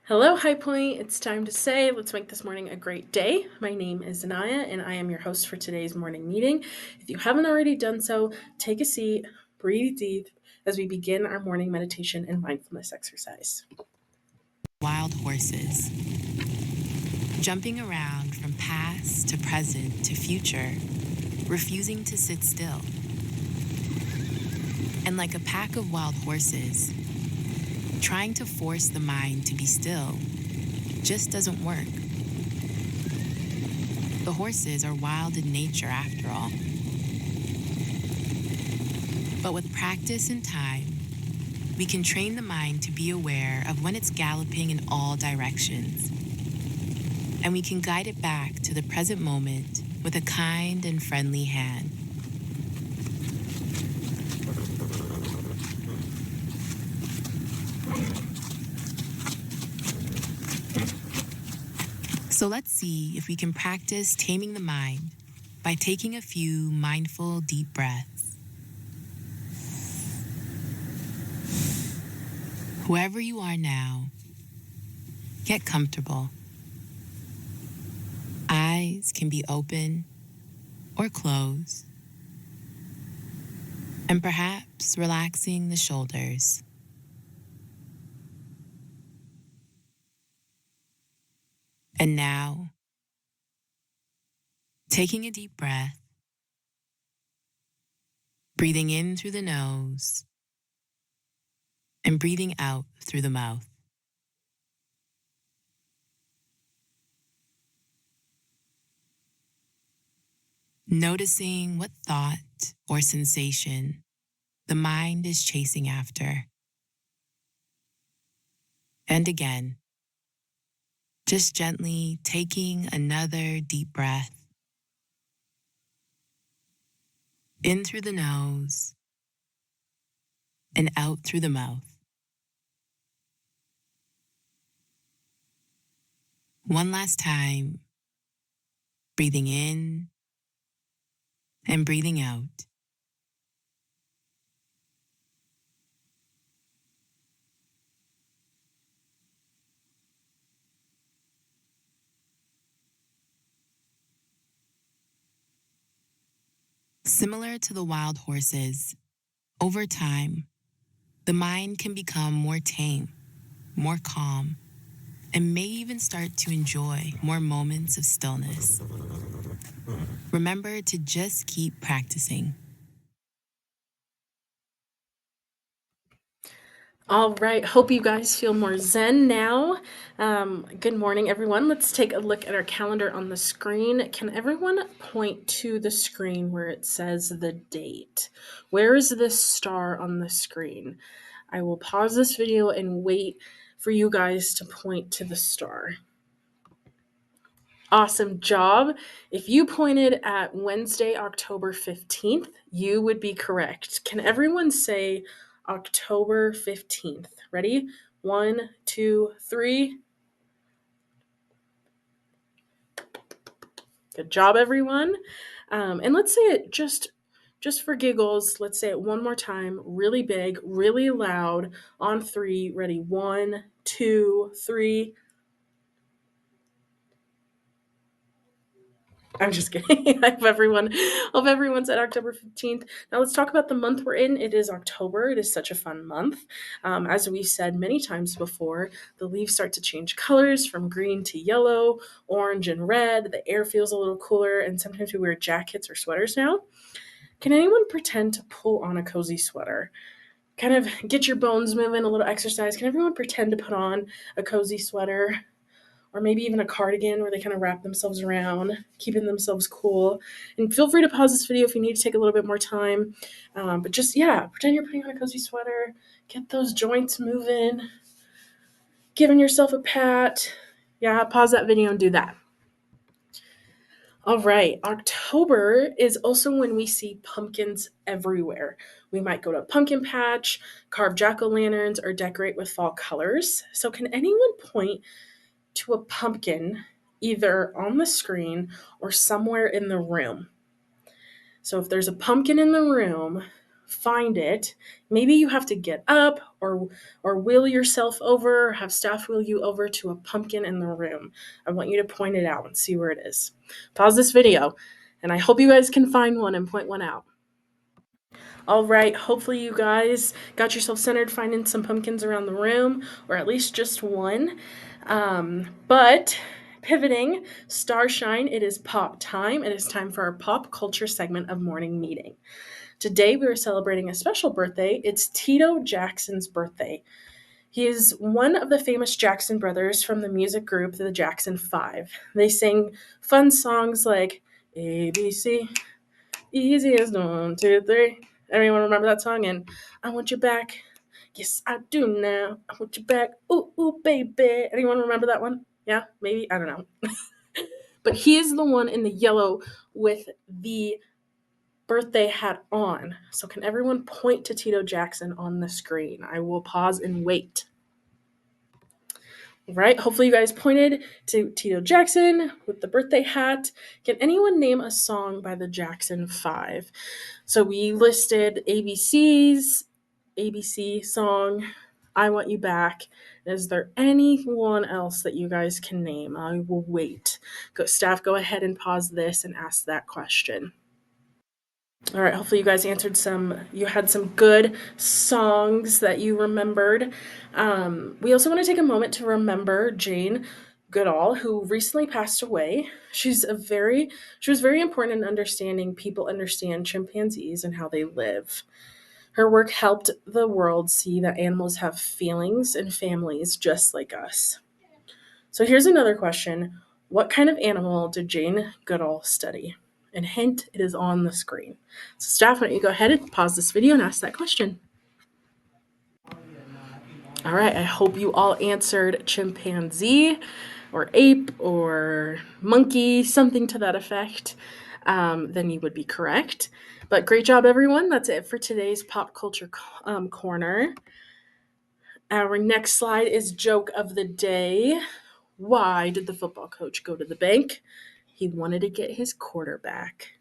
Hello, High Point. It's time to say, let's make this morning a great day. My name is Zanaya, and I am your host for today's morning meeting. If you haven't already done so, take a seat, breathe deep as we begin our morning meditation and mindfulness exercise. Wild horses, jumping around from past to present to future, refusing to sit still. And like a pack of wild horses, trying to force the mind to be still just doesn't work. The horses are wild in nature after all. But with practice and time, we can train the mind to be aware of when it's galloping in all directions. And we can guide it back to the present moment with a kind and friendly hand. So let's see if we can practice taming the mind by taking a few mindful, deep breaths. Whoever you are now, get comfortable. Eyes can be open or closed, and perhaps relaxing the shoulders. And now, taking a deep breath, breathing in through the nose, and breathing out through the mouth. Noticing what thought or sensation the mind is chasing after. And again, just gently taking another deep breath in through the nose and out through the mouth. One last time, breathing in and breathing out. Similar to the wild horses, over time, the mind can become more tame, more calm, and may even start to enjoy more moments of stillness. Remember to just keep practicing. All right, hope you guys feel more zen now. Good morning, everyone. Let's take a look at our calendar on the screen. Can everyone point to the screen where it says the date? Where is this star on the screen? I will pause this video and wait for you guys to point to the star. Awesome job. If you pointed at Wednesday, October 15th, you would be correct. Can everyone say October 15th? Ready? One, two, three. Good job, everyone. And let's say it just for giggles. Let's say it one more time, really big, really loud. On three. Ready? One, two, three. I'm just kidding. I hope everyone said October 15th. Now let's talk about the month we're in. It is October. It is such a fun month. As we said many times before, the leaves start to change colors from green to yellow, orange and red. The air feels a little cooler, and sometimes we wear jackets or sweaters now. Can anyone pretend to pull on a cozy sweater? Kind of get your bones moving, a little exercise. Can everyone pretend to put on a cozy sweater? Or maybe even a cardigan where they kind of wrap themselves around, keeping themselves cool. And feel free to pause this video if you need to take a little bit more time. But just, yeah, pretend you're putting on a cozy sweater, get those joints moving, giving yourself a pat. Yeah, pause that video and do that. All right, October is also when we see pumpkins everywhere. We might go to a pumpkin patch, carve jack o' lanterns, or decorate with fall colors. So, can anyone point to a pumpkin either on the screen or somewhere in the room? So if there's a pumpkin in the room, find it. Maybe you have to get up or wheel yourself over, or have staff wheel you over to a pumpkin in the room. I want you to point it out and see where it is. Pause this video, and I hope you guys can find one and point one out. All right, hopefully you guys got yourself centered finding some pumpkins around the room, or at least just one. But pivoting, Starshine, it is pop time. It is time for our pop culture segment of morning meeting. Today we are celebrating a special birthday. It's Tito Jackson's birthday. He is one of the famous Jackson brothers from the music group the Jackson 5. They sing fun songs like ABC, easy as 1, 2, 3. Everyone remember that song? And I want you back. Yes, I do now. I want you back. Ooh, ooh, baby. Anyone remember that one? Yeah, maybe. I don't know. But he is the one in the yellow with the birthday hat on. So can everyone point to Tito Jackson on the screen? I will pause and wait. Right? Hopefully you guys pointed to Tito Jackson with the birthday hat. Can anyone name a song by the Jackson 5? So we listed ABC's ABC song, I Want You Back. Is there anyone else that you guys can name? I will wait. Staff, go ahead and pause this and ask that question. All right, hopefully you guys you had some good songs that you remembered. We also want to take a moment to remember Jane Goodall, who recently passed away. She was very important in understanding people understand chimpanzees and how they live. Her work helped the world see that animals have feelings and families just like us. So here's another question. What kind of animal did Jane Goodall study? And hint, it is on the screen. So staff, why don't you go ahead and pause this video and ask that question. All right, I hope you all answered chimpanzee or ape or monkey, something to that effect. Then you would be correct. But great job, everyone. That's it for today's pop culture corner. Our next slide is joke of the day. Why did the football coach go to the bank? He wanted to get his quarterback.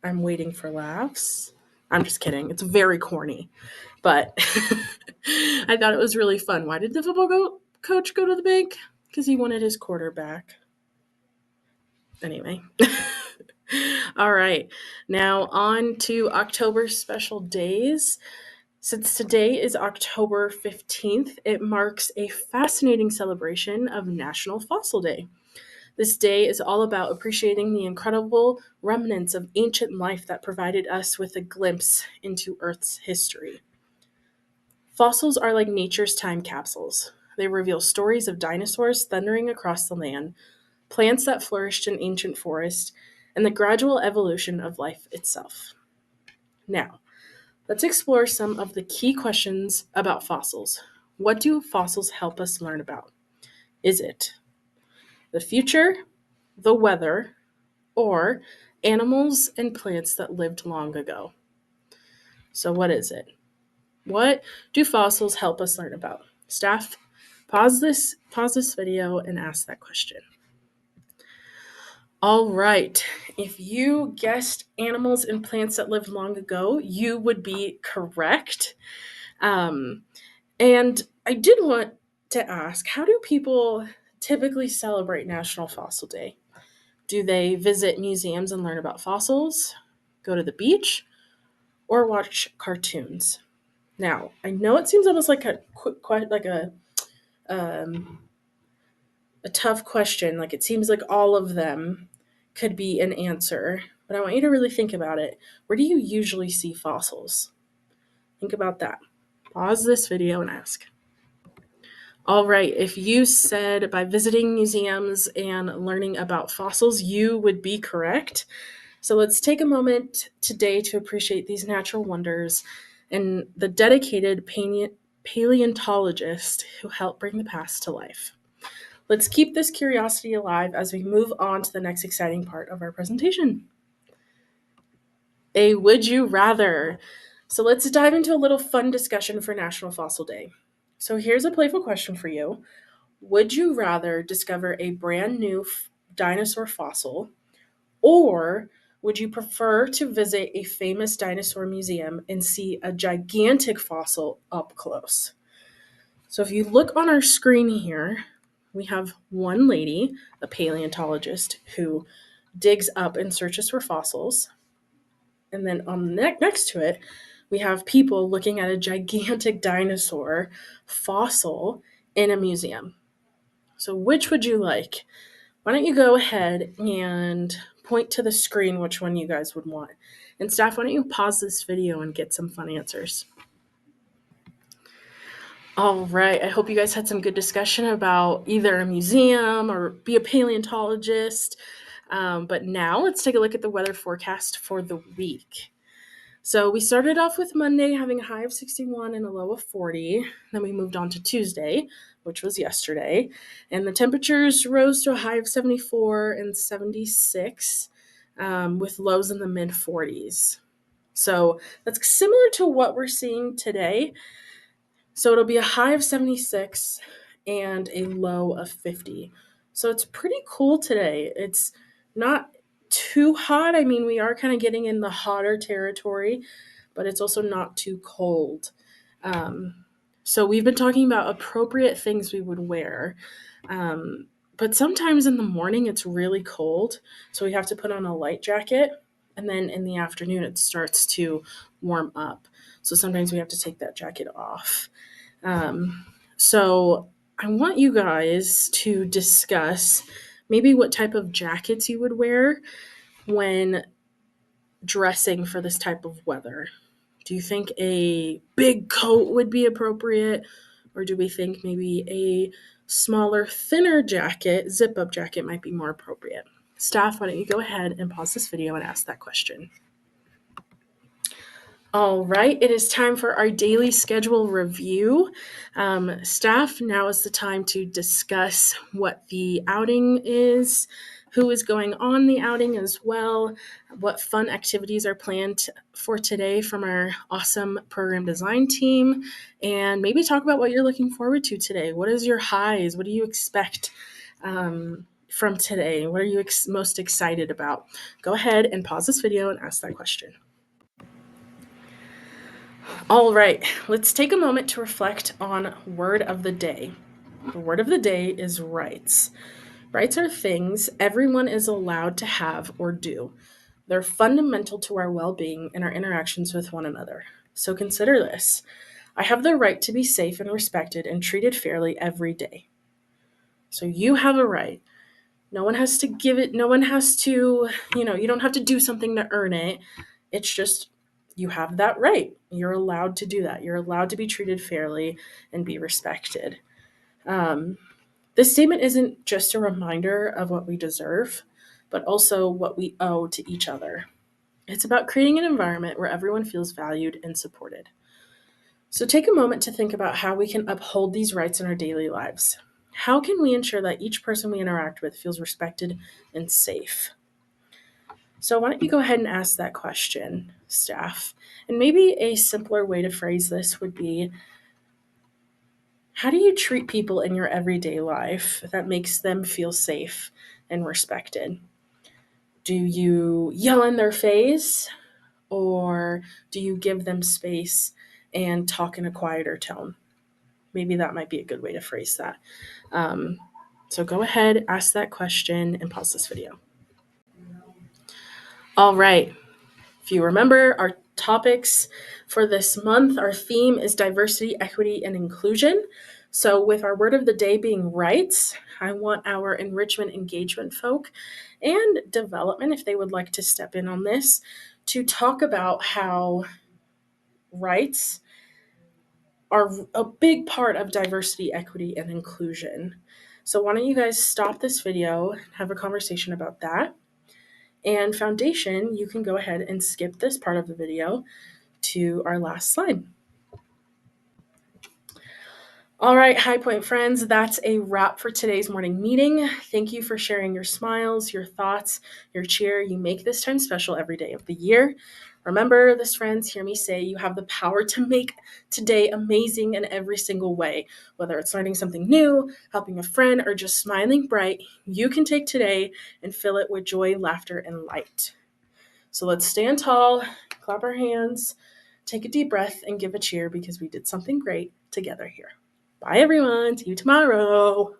I'm waiting for laughs. I'm just kidding. It's very corny. But I thought it was really fun. Why did the coach go to the bank? Because he wanted his quarterback. Anyway. All right. Now on to October special days. Since today is October 15th, it marks a fascinating celebration of National Fossil Day. This day is all about appreciating the incredible remnants of ancient life that provided us with a glimpse into Earth's history. Fossils are like nature's time capsules. They reveal stories of dinosaurs thundering across the land, plants that flourished in ancient forests, and the gradual evolution of life itself. Now, let's explore some of the key questions about fossils. What do fossils help us learn about? Is it the future, the weather, or animals and plants that lived long ago? So, what is it? What do fossils help us learn about? Staff, pause this video and ask that question. All right. If you guessed animals and plants that lived long ago, you would be correct. And I did want to ask, how do people typically celebrate National Fossil Day? Do they visit museums and learn about fossils, go to the beach, or watch cartoons? Now, I know it seems almost like um, a tough question. Like it seems like all of them could be an answer, but I want you to really think about it. Where do you usually see fossils? Think about that. Pause this video and ask. All right, if you said by visiting museums and learning about fossils, you would be correct. So let's take a moment today to appreciate these natural wonders and the dedicated paleontologists who help bring the past to life. Let's keep this curiosity alive as we move on to the next exciting part of our presentation. A would you rather. So let's dive into a little fun discussion for National Fossil Day. So here's a playful question for you. Would you rather discover a brand new dinosaur fossil, or Would you prefer to visit a famous dinosaur museum and see a gigantic fossil up close? So if you look on our screen here, we have one lady, a paleontologist, who digs up and searches for fossils. And then on the next to it, we have people looking at a gigantic dinosaur fossil in a museum. So which would you like? Why don't you go ahead and point to the screen which one you guys would want? And staff, why don't you pause this video and get some fun answers? All right. I hope you guys had some good discussion about either a museum or be a paleontologist. But now let's take a look at the weather forecast for the week. So we started off with Monday having a high of 61 and a low of 40. Then we moved on to Tuesday, which was yesterday. And the temperatures rose to a high of 74 and 76 with lows in the mid 40s. So that's similar to what we're seeing today. So it'll be a high of 76 and a low of 50. So it's pretty cool today. It's not too hot. I mean, we are kind of getting in the hotter territory, but it's also not too cold. Um, so we've been talking about appropriate things we would wear. But sometimes in the morning it's really cold, so we have to put on a light jacket. And then in the afternoon it starts to warm up. So sometimes we have to take that jacket off. So I want you guys to discuss maybe what type of jackets you would wear when dressing for this type of weather. Do you think a big coat would be appropriate? Or do we think maybe a smaller, thinner jacket, zip up jacket, might be more appropriate? Staff, why don't you go ahead and pause this video and ask that question? All right, it is time for our daily schedule review. Staff, now is the time to discuss what the outing is, who is going on the outing as well, what fun activities are planned for today from our awesome program design team, and maybe talk about what you're looking forward to today. What is your highs? What do you expect from today? What are you most excited about? Go ahead and pause this video and ask that question. All right, let's take a moment to reflect on word of the day. The word of the day is rights. Rights are things everyone is allowed to have or do. They're fundamental to our well being and our interactions with one another. So consider this: I have the right to be safe and respected and treated fairly every day. So you have a right. No one has to give it, no one has to, you don't have to do something to earn it. It's just you have that right. You're allowed to do that. You're allowed to be treated fairly and be respected. Um, this statement isn't just a reminder of what we deserve, but also what we owe to each other. It's about creating an environment where everyone feels valued and supported. So take a moment to think about how we can uphold these rights in our daily lives. How can we ensure that each person we interact with feels respected and safe? So, why don't you go ahead and ask that question, staff? And maybe a simpler way to phrase this would be: how do you treat people in your everyday life that makes them feel safe and respected? Do you yell in their face, or do you give them space and talk in a quieter tone? Maybe that might be a good way to phrase that. Um, so go ahead, ask that question, and pause this video. All right. If you remember our topics for this month, our theme is diversity, equity, and inclusion. So, with our word of the day being rights, I want our enrichment engagement folk and development, if they would like to step in on this, to talk about how rights are a big part of diversity, equity, and inclusion. So, why don't you guys stop this video and have a conversation about that? And foundation, you can go ahead and skip this part of the video to our last slide. All right, High Point friends, that's a wrap for today's morning meeting. Thank you for sharing your smiles, your thoughts, your cheer. You make this time special every day of the year. Remember this, friends, hear me say you have the power to make today amazing in every single way. Whether it's learning something new, helping a friend, or just smiling bright, you can take today and fill it with joy, laughter, and light. So let's stand tall, clap our hands, take a deep breath, and give a cheer because we did something great together here. Bye, everyone. See you tomorrow.